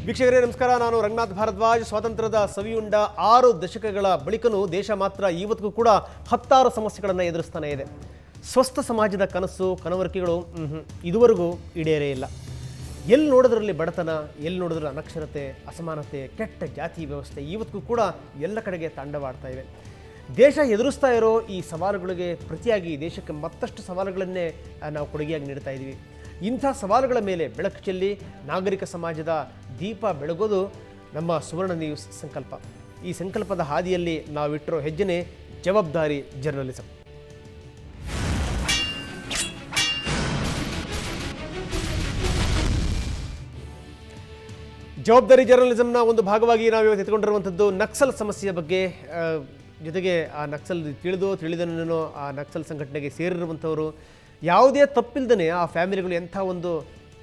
ವೀಕ್ಷಕರೇ ನಮಸ್ಕಾರ. ನಾನು ರಂಗನಾಥ್ ಭಾರದ್ವಾಜ್. ಸ್ವಾತಂತ್ರ್ಯದ ಸವಿಯುಂಡ 6 ದಶಕಗಳ ಬಳಿಕನೂ ದೇಶ ಮಾತ್ರ ಇವತ್ತಿಗೂ ಕೂಡ 10 ಸಮಸ್ಯೆಗಳನ್ನು ಎದುರಿಸ್ತಾನೆ ಇದೆ. ಸ್ವಸ್ಥ ಸಮಾಜದ ಕನಸು ಕನವರಿಕೆಗಳು ಇದುವರೆಗೂ ಈಡೇರೇ ಇಲ್ಲ. ಎಲ್ಲಿ ನೋಡೋದ್ರಲ್ಲಿ ಬಡತನ, ಎಲ್ಲಿ ನೋಡಿದ್ರೆ ಅನಕ್ಷರತೆ, ಅಸಮಾನತೆ, ಕೆಟ್ಟ ಜಾತಿ ವ್ಯವಸ್ಥೆ ಇವತ್ತಿಗೂ ಕೂಡ ಎಲ್ಲ ಕಡೆಗೆ ತಾಂಡವಾಡ್ತಾ ಇವೆ. ದೇಶ ಎದುರಿಸ್ತಾ ಇರೋ ಈ ಸವಾಲುಗಳಿಗೆ ಪ್ರತಿಯಾಗಿ ದೇಶಕ್ಕೆ ಮತ್ತಷ್ಟು ಸವಾಲುಗಳನ್ನೇ ನಾವು ಕೊಡುಗೆಯಾಗಿ ನೀಡ್ತಾ ಇದ್ದೀವಿ. ಇಂಥ ಸವಾಲುಗಳ ಮೇಲೆ ಬೆಳಕು ಚೆಲ್ಲಿ ನಾಗರಿಕ ಸಮಾಜದ ದೀಪ ಬೆಳಗೋದು ನಮ್ಮ ಸುವರ್ಣ ನ್ಯೂಸ್ ಸಂಕಲ್ಪ. ಈ ಸಂಕಲ್ಪದ ಹಾದಿಯಲ್ಲಿ ನಾವಿಟ್ಟಿರೋ ಹೆಜ್ಜೆನೇ ಜವಾಬ್ದಾರಿ ಜರ್ನಲಿಸಂ. ಜವಾಬ್ದಾರಿ ಜರ್ನಲಿಸಂನ ಒಂದು ಭಾಗವಾಗಿ ನಾವು ಇವತ್ತು ಎತ್ಕೊಂಡಿರುವಂಥದ್ದು ನಕ್ಸಲ್ ಸಮಸ್ಯೆಯ ಬಗ್ಗೆ. ಜೊತೆಗೆ ಆ ನಕ್ಸಲ್ ತಿಳಿದನೋ ಆ ನಕ್ಸಲ್ ಸಂಘಟನೆಗೆ ಸೇರಿರುವಂಥವರು ಯಾವುದೇ ತಪ್ಪಿಲ್ದೇ ಆ ಫ್ಯಾಮಿಲಿಗಳು ಎಂಥ ಒಂದು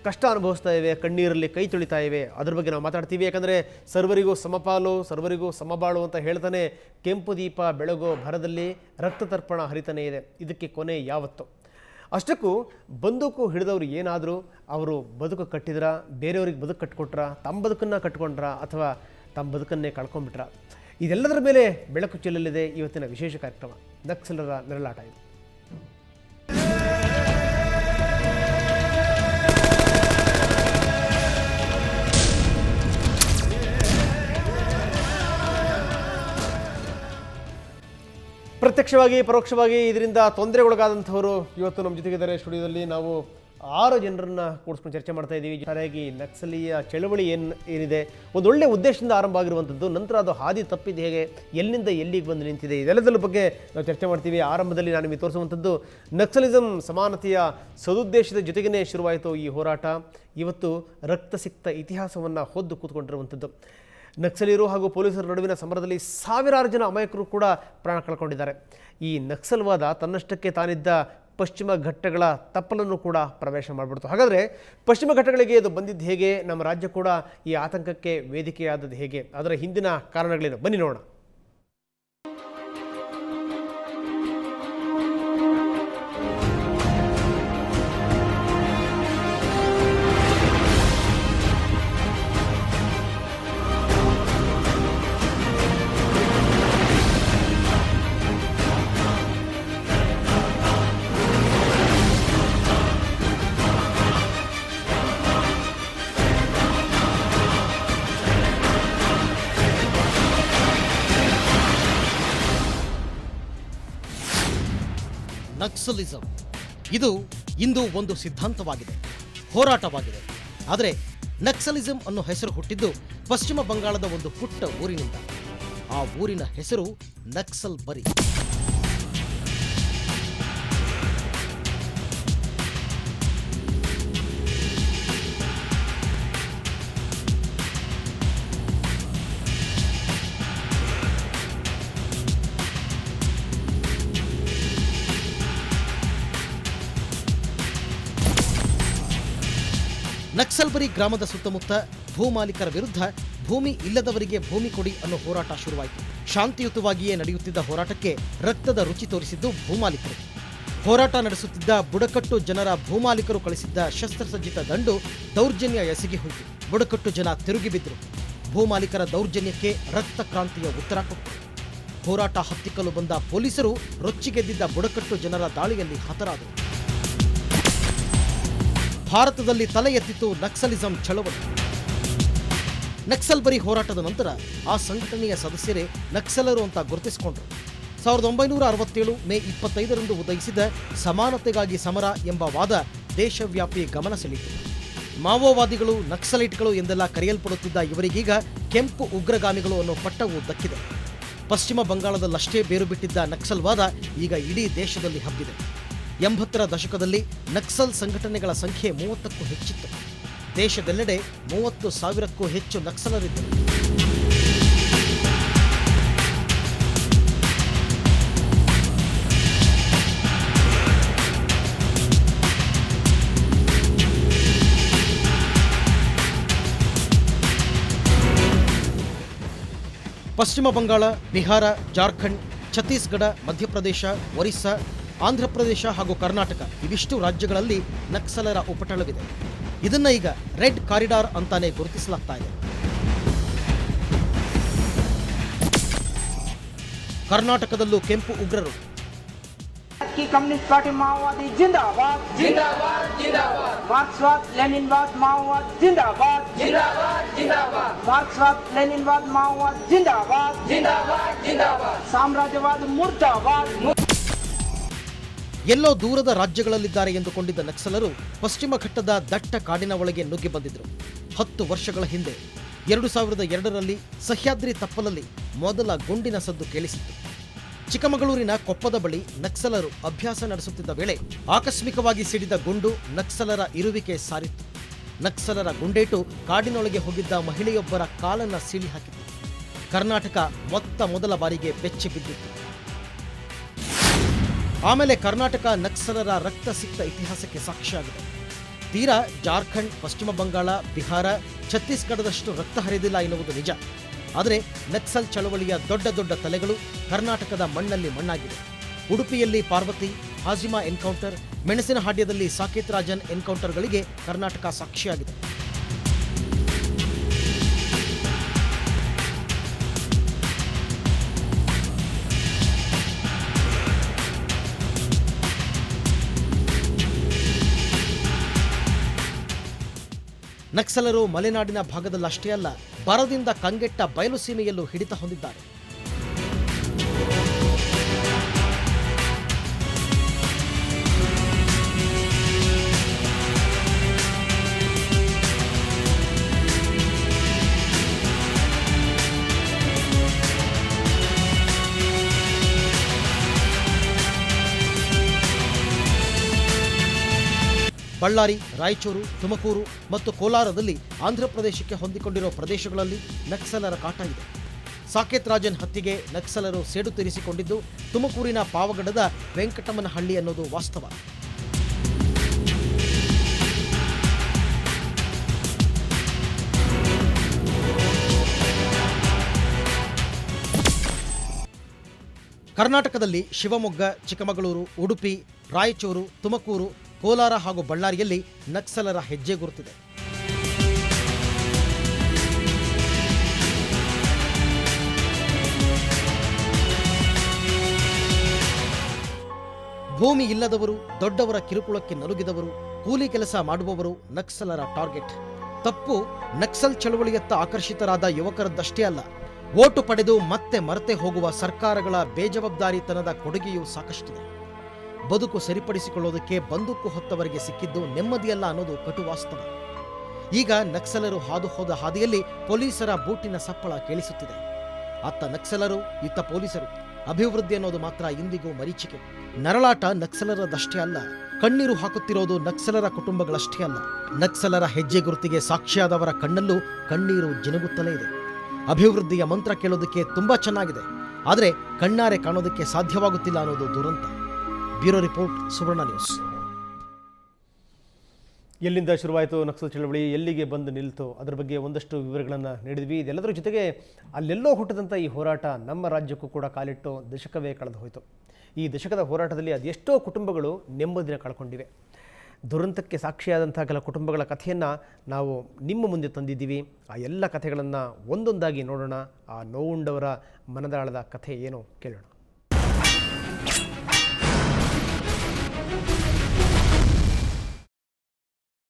ಕಷ್ಟ ಅನುಭವಿಸ್ತಾ ಇವೆ, ಕಣ್ಣೀರಲ್ಲಿ ಕೈ ತೊಳಿತಾ ಇವೆ, ಅದ್ರ ಬಗ್ಗೆ ನಾವು ಮಾತಾಡ್ತೀವಿ. ಯಾಕಂದರೆ ಸರ್ವರಿಗೂ ಸಮಪಾಲು, ಸರ್ವರಿಗೂ ಸಮಬಾಳು ಅಂತ ಹೇಳ್ತಾನೆ ಕೆಂಪು ದೀಪ ಬೆಳಗೋ ಭರದಲ್ಲಿ ರಕ್ತ ತರ್ಪಣ ಹರಿತಾನೆ ಇದೆ. ಇದಕ್ಕೆ ಕೊನೆ ಯಾವತ್ತು? ಅಷ್ಟಕ್ಕೂ ಬಂದೂಕು ಹಿಡಿದವರು ಏನಾದರೂ ಅವರು ಬದುಕು ಕಟ್ಟಿದ್ರ, ಬೇರೆಯವ್ರಿಗೆ ಬದುಕು ಕಟ್ಟಿಕೊಟ್ರ, ತಮ್ಮ ಬದುಕನ್ನು ಕಟ್ಕೊಂಡ್ರ ಅಥವಾ ತಮ್ಮ ಬದುಕನ್ನೇ ಕಳ್ಕೊಂಡ್ಬಿಟ್ರ? ಇದೆಲ್ಲದರ ಮೇಲೆ ಬೆಳಕು ಚೆಲ್ಲಲಿದೆ ಇವತ್ತಿನ ವಿಶೇಷ ಕಾರ್ಯಕ್ರಮ ನಕ್ಸಲರ ನೆರಳಾಟ. ಇದು ಪ್ರತ್ಯಕ್ಷವಾಗಿ ಪರೋಕ್ಷವಾಗಿ ಇದರಿಂದ ತೊಂದರೆಗೊಳಗಾದಂಥವರು ಇವತ್ತು ನಮ್ಮ ಜೊತೆಗಿದ್ದಾರೆ ಸ್ಟುಡಿಯೋದಲ್ಲಿ. ನಾವು 6 ಜನರನ್ನು ಕೂಡಿಸ್ಕೊಂಡು ಚರ್ಚೆ ಮಾಡ್ತಾ ಇದ್ದೀವಿ. ಸರಿಯಾಗಿ ನಕ್ಸಲೀಯ ಚಳವಳಿ ಏನಿದೆ ಒಂದೊಳ್ಳೆ ಉದ್ದೇಶದಿಂದ ಆರಂಭ ಆಗಿರುವಂಥದ್ದು, ನಂತರ ಅದು ಹಾದಿ ತಪ್ಪಿದ್ದು ಹೇಗೆ, ಎಲ್ಲಿಂದ ಎಲ್ಲಿಗೆ ಬಂದು ನಿಂತಿದೆ, ಇದೆಲ್ಲದರ ಬಗ್ಗೆ ನಾವು ಚರ್ಚೆ ಮಾಡ್ತೀವಿ. ಆರಂಭದಲ್ಲಿ ನಾನು ನಿಮಗೆ ತೋರಿಸುವಂಥದ್ದು ನಕ್ಸಲಿಸಂ ಸಮಾನತೆಯ ಸದುದ್ದೇಶದ ಜೊತೆಗೇ ಶುರುವಾಯಿತು ಈ ಹೋರಾಟ. ಇವತ್ತು ರಕ್ತಸಿಕ್ತ ಇತಿಹಾಸವನ್ನು ಹೊದ್ದು ಕೂತ್ಕೊಂಡಿರುವಂಥದ್ದು. ನಕ್ಸಲೀರು ಹಾಗೂ ಪೊಲೀಸರ ನಡುವಿನ ಸಮರದಲ್ಲಿ ಸಾವಿರಾರು ಜನ ಅಮಾಯಕರು ಕೂಡ ಪ್ರಾಣ ಕಳ್ಕೊಂಡಿದ್ದಾರೆ. ಈ ನಕ್ಸಲ್ವಾದ ತನ್ನಷ್ಟಕ್ಕೆ ತಾನಿದ್ದ ಪಶ್ಚಿಮ ಘಟ್ಟಗಳ ತಪ್ಪಲನ್ನು ಕೂಡ ಪ್ರವೇಶ ಮಾಡಿಬಿಡ್ತು. ಹಾಗಾದರೆ ಪಶ್ಚಿಮ ಘಟ್ಟಗಳಿಗೆ ಇದು ಬಂದಿದ್ದು ಹೇಗೆ, ನಮ್ಮ ರಾಜ್ಯ ಕೂಡ ಈ ಆತಂಕಕ್ಕೆ ವೇದಿಕೆಯಾದದ್ದು ಹೇಗೆ, ಅದರ ಹಿಂದಿನ ಕಾರಣಗಳೇನು, ಬನ್ನಿ ನೋಡೋಣ. ನಕ್ಸಲಿಸಂ ಇದು ಇಂದು ಒಂದು ಸಿದ್ಧಾಂತವಾಗಿದೆ, ಹೋರಾಟವಾಗಿದೆ. ಆದರೆ ನಕ್ಸಲಿಸಂ ಅನ್ನೋ ಹೆಸರು ಹುಟ್ಟಿದ್ದು ಪಶ್ಚಿಮ ಬಂಗಾಳದ ಒಂದು ಪುಟ್ಟ ಊರಿನಿಂದ. ಆ ಊರಿನ ಹೆಸರು ನಕ್ಸಲ್ ಬರಿ. ನಕ್ಸಲ್ಬರಿ ಗ್ರಾಮದ ಸುತ್ತಮುತ್ತ ಭೂಮಾಲೀಕರ ವಿರುದ್ಧ ಭೂಮಿ ಇಲ್ಲದವರಿಗೆ ಭೂಮಿ ಕೊಡಿ ಅನ್ನೋ ಹೋರಾಟ ಶುರುವಾಯಿತು. ಶಾಂತಿಯುತವಾಗಿಯೇ ನಡೆಯುತ್ತಿದ್ದ ಹೋರಾಟಕ್ಕೆ ರಕ್ತದ ರುಚಿ ತೋರಿಸಿದ್ದು ಭೂಮಾಲೀಕರು. ಹೋರಾಟ ನಡೆಸುತ್ತಿದ್ದ ಬುಡಕಟ್ಟು ಜನರ ಭೂಮಾಲೀಕರು ಕಳಿಸಿದ್ದ ಶಸ್ತ್ರಸಜ್ಜಿತ ದಂಡು ದೌರ್ಜನ್ಯ ಎಸಗಿ ಹೋಯಿತು. ಬುಡಕಟ್ಟು ಜನ ತಿರುಗಿ ಬಿದ್ದರು. ಭೂಮಾಲೀಕರ ದೌರ್ಜನ್ಯಕ್ಕೆ ರಕ್ತ ಕ್ರಾಂತಿಯ ಉತ್ತರ ಕೊಟ್ಟರು. ಹೋರಾಟ ಹತ್ತಿಕ್ಕಲು ಬಂದ ಪೊಲೀಸರು ರೊಚ್ಚಿಗೆದ್ದಿದ್ದ ಬುಡಕಟ್ಟು ಜನರ ದಾಳಿಯಲ್ಲಿ ಹತರಾದರು. ಭಾರತದಲ್ಲಿ ತಲೆ ಎತ್ತಿತ್ತು ನಕ್ಸಲಿಸಂ ಚಳವಳಿ. ನಕ್ಸಲ್ಬರಿ ಹೋರಾಟದ ನಂತರ ಆ ಸಂಘಟನೆಯ ಸದಸ್ಯರೇ ನಕ್ಸಲರು ಅಂತ ಗುರುತಿಸಿಕೊಂಡರು. 1967 ಮೇ 25ರಂದು ಉದಯಿಸಿದ ಸಮಾನತೆಗಾಗಿ ಸಮರ ಎಂಬ ವಾದ ದೇಶವ್ಯಾಪಿ ಗಮನ ಸೆಳೆಯಿತು. ಮಾವೋವಾದಿಗಳು, ನಕ್ಸಲೈಟ್ಗಳು ಎಂದೆಲ್ಲ ಕರೆಯಲ್ಪಡುತ್ತಿದ್ದ ಇವರಿಗೀಗ ಕೆಂಪು ಉಗ್ರಗಾಮಿಗಳು ಅನ್ನೋ ಪಟ್ಟವು ದಕ್ಕಿದೆ. ಪಶ್ಚಿಮ ಬಂಗಾಳದಲ್ಲಷ್ಟೇ ಬೇರು ಬಿಟ್ಟಿದ್ದ ನಕ್ಸಲ್ವಾದ ಈಗ ಇಡೀ ದೇಶದಲ್ಲಿ ಹಬ್ಬಿದೆ. 80ರ ದಶಕದಲ್ಲಿ ನಕ್ಸಲ್ ಸಂಘಟನೆಗಳ ಸಂಖ್ಯೆ 30ಕ್ಕೂ ಹೆಚ್ಚಿತ್ತು. ದೇಶದೆಲ್ಲೆಡೆ 30,000ಕ್ಕೂ ಹೆಚ್ಚು ನಕ್ಸಲರಿದ್ದರು. ಪಶ್ಚಿಮ ಬಂಗಾಳ, ಬಿಹಾರ, ಜಾರ್ಖಂಡ್, ಛತ್ತೀಸ್ಗಢ, ಮಧ್ಯಪ್ರದೇಶ, ಒರಿಸ್ಸಾ, ಆಂಧ್ರಪ್ರದೇಶ ಹಾಗೂ ಕರ್ನಾಟಕ ಇವಿಷ್ಟು ರಾಜ್ಯಗಳಲ್ಲಿ ನಕ್ಸಲರ ಉಪಟಳವಿದೆ. ಇದನ್ನ ಈಗ ರೆಡ್ ಕಾರಿಡಾರ್ ಅಂತಾನೆ ಗುರುತಿಸಲಾಗ್ತಾ ಇದೆ. ಕರ್ನಾಟಕದಲ್ಲೂ ಕೆಂಪು ಉಗ್ರರು. की कम्युनिस्ट पार्टी माओवादी जिंदाबाद जिंदाबाद जिंदाबाद मार्क्सवाद लेनिनवाद माओवाद जिंदाबाद जिंदाबाद जिंदाबाद मार्क्सवाद लेनिनवाद माओवाद जिंदाबाद जिंदाबाद जिंदाबाद साम्राज्यवाद मुर्दाबाद. ಎಲ್ಲೋ ದೂರದ ರಾಜ್ಯಗಳಲ್ಲಿದ್ದಾರೆ ಎಂದುಕೊಂಡಿದ್ದ ನಕ್ಸಲರು ಪಶ್ಚಿಮ ಘಟ್ಟದ ದಟ್ಟ ಕಾಡಿನ ಒಳಗೆ ನುಗ್ಗಿ ಬಂದಿದ್ರು. 10 ವರ್ಷಗಳ ಹಿಂದೆ 2002ರಲ್ಲಿ ಸಹ್ಯಾದ್ರಿ ತಪ್ಪಲಲ್ಲಿ ಮೊದಲ ಗುಂಡಿನ ಸದ್ದು ಕೇಳಿಸಿತ್ತು. ಚಿಕ್ಕಮಗಳೂರಿನ ಕೊಪ್ಪದ ಬಳಿ ನಕ್ಸಲರು ಅಭ್ಯಾಸ ನಡೆಸುತ್ತಿದ್ದ ವೇಳೆ ಆಕಸ್ಮಿಕವಾಗಿ ಸಿಡಿದ ಗುಂಡು ನಕ್ಸಲರ ಇರುವಿಕೆ ಸಾರಿತ್ತು. ನಕ್ಸಲರ ಗುಂಡೇಟು ಕಾಡಿನೊಳಗೆ ಹೋಗಿದ್ದ ಮಹಿಳೆಯೊಬ್ಬರ ಕಾಲನ್ನ ಸೀಳಿ ಹಾಕಿತ್ತು. ಕರ್ನಾಟಕ ಮೊದಲ ಬಾರಿಗೆ ಬೆಚ್ಚಿ ಬಿದ್ದಿತ್ತು. ಆಮೇಲೆ ಕರ್ನಾಟಕ ನಕ್ಸಲರ ರಕ್ತ ಸಿಕ್ತ ಇತಿಹಾಸಕ್ಕೆ ಸಾಕ್ಷಿಯಾಗಿದೆ. ತೀರಾ ಜಾರ್ಖಂಡ್, ಪಶ್ಚಿಮ ಬಂಗಾಳ, ಬಿಹಾರ, ಛತ್ತೀಸ್ಗಢದಷ್ಟು ರಕ್ತ ಹರಿದಿಲ್ಲ ಎನ್ನುವುದು ನಿಜ. ಆದರೆ ನಕ್ಸಲ್ ಚಳವಳಿಯ ದೊಡ್ಡ ದೊಡ್ಡ ತಲೆಗಳು ಕರ್ನಾಟಕದ ಮಣ್ಣಲ್ಲಿ ಮಣ್ಣಾಗಿವೆ. ಉಡುಪಿಯಲ್ಲಿ ಪಾರ್ವತಿ, ಹಾಜಿಮಾ ಎನ್ಕೌಂಟರ್, ಮೆಣಸಿನಹಾಡ್ಯದಲ್ಲಿ ಸಾಕೇತ್ ರಾಜನ್ ಎನ್ಕೌಂಟರ್ಗಳಿಗೆ ಕರ್ನಾಟಕ ಸಾಕ್ಷಿಯಾಗಿದೆ. ನಕ್ಸಲರು ಮಲೆನಾಡಿನ ಭಾಗದಲ್ಲಷ್ಟೇ ಅಲ್ಲ, ಬರದಿಂದ ಕಂಗೆಟ್ಟ ಬಯಲು ಸೀಮೆಯಲ್ಲೂ ಹಿಡಿತ ಹೊಂದಿದ್ದಾರೆ. ಬಳ್ಳಾರಿ, ರಾಯಚೂರು, ತುಮಕೂರು ಮತ್ತು ಕೋಲಾರದಲ್ಲಿ ಆಂಧ್ರಪ್ರದೇಶಕ್ಕೆ ಹೊಂದಿಕೊಂಡಿರುವ ಪ್ರದೇಶಗಳಲ್ಲಿ ನಕ್ಸಲರ ಕಾಟ ಇದೆ. ಸಾಕೇತ್ ರಾಜನ್ ಹತ್ಯೆಗೆ ನಕ್ಸಲರು ಸೇಡು ತೀರಿಸಿಕೊಂಡಿದ್ದು ತುಮಕೂರಿನ ಪಾವಗಡದ ವೆಂಕಟಮ್ಮನಹಳ್ಳಿ ಅನ್ನೋದು ವಾಸ್ತವ. ಕರ್ನಾಟಕದಲ್ಲಿ ಶಿವಮೊಗ್ಗ, ಚಿಕ್ಕಮಗಳೂರು, ಉಡುಪಿ, ರಾಯಚೂರು, ತುಮಕೂರು, ಕೋಲಾರ ಹಾಗೂ ಬಳ್ಳಾರಿಯಲ್ಲಿ ನಕ್ಸಲರ ಹೆಜ್ಜೆ ಗುರುತಿದೆ. ಭೂಮಿ ಇಲ್ಲದವರು, ದೊಡ್ಡವರ ಕಿರುಕುಳಕ್ಕೆ ನಲುಗಿದವರು, ಕೂಲಿ ಕೆಲಸ ಮಾಡುವವರು ನಕ್ಸಲರ ಟಾರ್ಗೆಟ್. ತಪ್ಪು ನಕ್ಸಲ್ ಚಳವಳಿಯತ್ತ ಆಕರ್ಷಿತರಾದ ಯುವಕರದ್ದಷ್ಟೇ ಅಲ್ಲ, ವೋಟು ಪಡೆದು ಮತ್ತೆ ಮರೆತೆ ಹೋಗುವ ಸರ್ಕಾರಗಳ ಬೇಜವಾಬ್ದಾರಿತನದ ಕೊಡುಗೆಯೂ ಸಾಕಷ್ಟಿದೆ. ಬದುಕು ಸರಿಪಡಿಸಿಕೊಳ್ಳೋದಕ್ಕೆ ಬಂದೂಕು ಹೊತ್ತವರಿಗೆ ಸಿಕ್ಕಿದ್ದು ನೆಮ್ಮದಿಯಲ್ಲ ಅನ್ನೋದು ಕಟು ವಾಸ್ತವ. ಈಗ ನಕ್ಸಲರು ಹಾದು ಹೋದ ಹಾದಿಯಲ್ಲಿ ಪೊಲೀಸರ ಬೂಟಿನ ಸಪ್ಪಳ ಕೇಳಿಸುತ್ತಿದೆ. ಅತ್ತ ನಕ್ಸಲರು, ಇತ್ತ ಪೊಲೀಸರು. ಅಭಿವೃದ್ಧಿ ಅನ್ನೋದು ಮಾತ್ರ ಇಂದಿಗೂ ಮರೀಚಿಕೆ. ನರಳಾಟ ನಕ್ಸಲರದಷ್ಟೇ ಅಲ್ಲ, ಕಣ್ಣೀರು ಹಾಕುತ್ತಿರೋದು ನಕ್ಸಲರ ಕುಟುಂಬಗಳಷ್ಟೇ ಅಲ್ಲ. ನಕ್ಸಲರ ಹೆಜ್ಜೆ ಗುರುತಿಗೆ ಸಾಕ್ಷಿಯಾದವರ ಕಣ್ಣಲ್ಲೂ ಕಣ್ಣೀರು ಜಿನುಗುತ್ತಲೇ ಇದೆ. ಅಭಿವೃದ್ಧಿಯ ಮಂತ್ರ ಕೇಳೋದಕ್ಕೆ ತುಂಬಾ ಚೆನ್ನಾಗಿದೆ, ಆದರೆ ಕಣ್ಣಾರೆ ಕಾಣೋದಕ್ಕೆ ಸಾಧ್ಯವಾಗುತ್ತಿಲ್ಲ ಅನ್ನೋದು ದುರಂತ. ಬ್ಯೂರೋ ರಿಪೋರ್ಟ್, ಸುವರ್ಣ ನ್ಯೂಸ್. ಎಲ್ಲಿಂದ ಶುರುವಾಯಿತು ನಕ್ಸಲ್ ಚಳವಳಿ, ಎಲ್ಲಿಗೆ ಬಂದು ನಿಲ್ತು, ಅದರ ಬಗ್ಗೆ ಒಂದಷ್ಟು ವಿವರಗಳನ್ನು ನೀಡಿದ್ವಿ. ಇದೆಲ್ಲದರ ಜೊತೆಗೆ ಅಲ್ಲೆಲ್ಲೋ ಹುಟ್ಟಿದಂಥ ಈ ಹೋರಾಟ ನಮ್ಮ ರಾಜ್ಯಕ್ಕೂ ಕೂಡ ಕಾಲಿಟ್ಟು ದಶಕವೇ ಕಳೆದು ಹೋಯಿತು. ಈ ದಶಕದ ಹೋರಾಟದಲ್ಲಿ ಅದೆಷ್ಟೋ ಕುಟುಂಬಗಳು ನೆಮ್ಮದಿನ ಕಳ್ಕೊಂಡಿವೆ. ದುರಂತಕ್ಕೆ ಸಾಕ್ಷಿಯಾದಂಥ ಕೆಲ ಕುಟುಂಬಗಳ ಕಥೆಯನ್ನು ನಾವು ನಿಮ್ಮ ಮುಂದೆ ತಂದಿದ್ದೀವಿ. ಆ ಎಲ್ಲ ಕಥೆಗಳನ್ನು ಒಂದೊಂದಾಗಿ ನೋಡೋಣ. ಆ ನೋವುಂಡವರ ಮನದಾಳದ ಕಥೆ ಏನು ಕೇಳೋಣ.